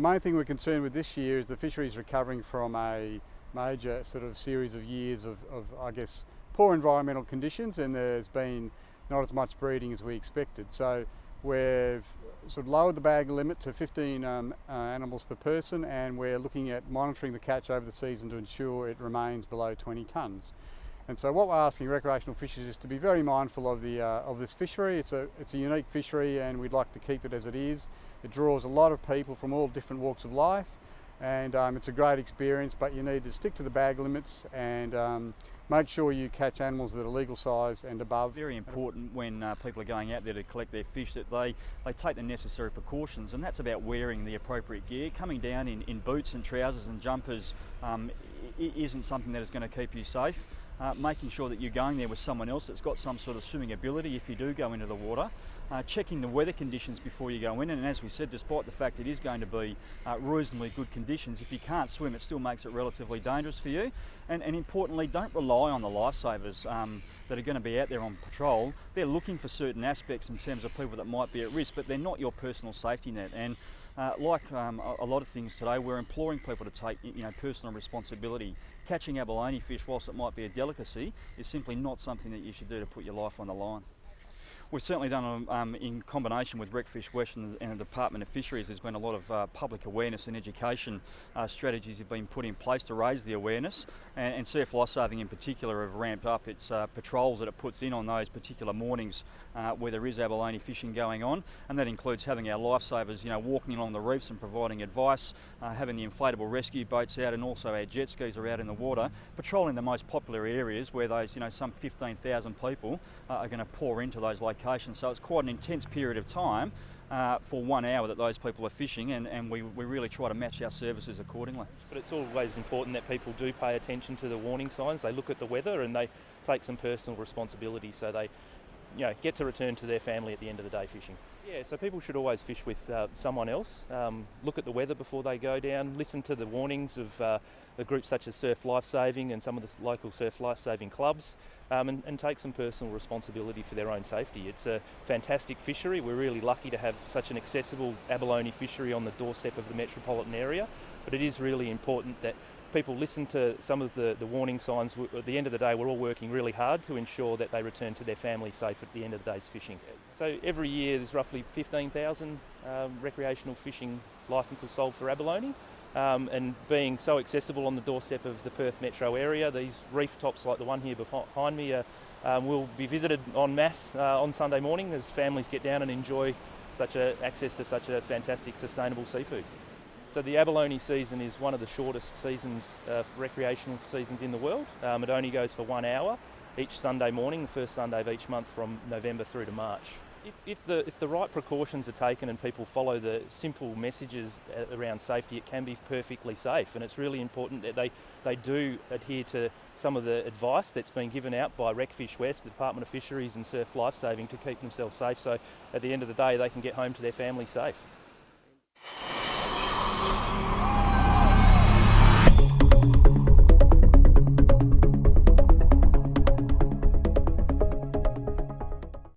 main thing we're concerned with this year is the fishery is recovering from a major sort of series of years of I guess, poor environmental conditions, and there's been not as much breeding as we expected. So we've sort of lowered the bag limit to 15 animals per person, and we're looking at monitoring the catch over the season to ensure it remains below 20 tonnes. And so what we're asking recreational fishers is to be very mindful of this fishery. It's a unique fishery, and we'd like to keep it as it is. It draws a lot of people from all different walks of life, and it's a great experience, but you need to stick to the bag limits and make sure you catch animals that are legal size and above. Very important when people are going out there to collect their fish that they take the necessary precautions, and that's about wearing the appropriate gear. Coming down in boots and trousers and jumpers isn't something that is going to keep you safe. Making sure that you're going there with someone else that's got some sort of swimming ability if you do go into the water. Checking the weather conditions before you go in, and as we said, despite the fact it is going to be reasonably good conditions, if you can't swim it still makes it relatively dangerous for you. And importantly, don't rely on the lifesavers that are going to be out there on patrol. They're looking for certain aspects in terms of people that might be at risk, but they're not your personal safety net. And like a lot of things today, we're imploring people to take personal responsibility. Catching abalone fish, whilst it might be a delicacy, is simply not something that you should do to put your life on the line. We've certainly done, in combination with Recfish West and the Department of Fisheries, there's been a lot of public awareness and education strategies have been put in place to raise the awareness, and surf lifesaving in particular have ramped up its patrols that it puts in on those particular mornings where there is abalone fishing going on, and that includes having our lifesavers walking along the reefs and providing advice, having the inflatable rescue boats out, and also our jet skis are out in the water, patrolling the most popular areas where those some 15,000 people are going to pour into those locations. So it's quite an intense period of time for 1 hour that those people are fishing, and we really try to match our services accordingly. But it's always important that people do pay attention to the warning signs. They look at the weather and they take some personal responsibility, so they get to return to their family at the end of the day fishing. Yeah, so people should always fish with someone else. Look at the weather before they go down, listen to the warnings of the groups such as Surf Lifesaving and some of the local surf lifesaving clubs, and take some personal responsibility for their own safety. It's a fantastic fishery. We're really lucky to have such an accessible abalone fishery on the doorstep of the metropolitan area, but it is really important that people listen to some of the warning signs. At the end of the day, we're all working really hard to ensure that they return to their family safe at the end of the day's fishing. So every year there's roughly 15,000 recreational fishing licences sold for abalone, and being so accessible on the doorstep of the Perth metro area, these reef tops like the one here behind me will be visited en masse on Sunday morning as families get down and enjoy access to such a fantastic sustainable seafood. So the abalone season is one of the shortest seasons, recreational seasons in the world. It only goes for 1 hour each Sunday morning, the first Sunday of each month from November through to March. If the right precautions are taken and people follow the simple messages around safety, it can be perfectly safe, and it's really important that they do adhere to some of the advice that's been given out by Recfish West, the Department of Fisheries and Surf Lifesaving to keep themselves safe, so at the end of the day they can get home to their family safe.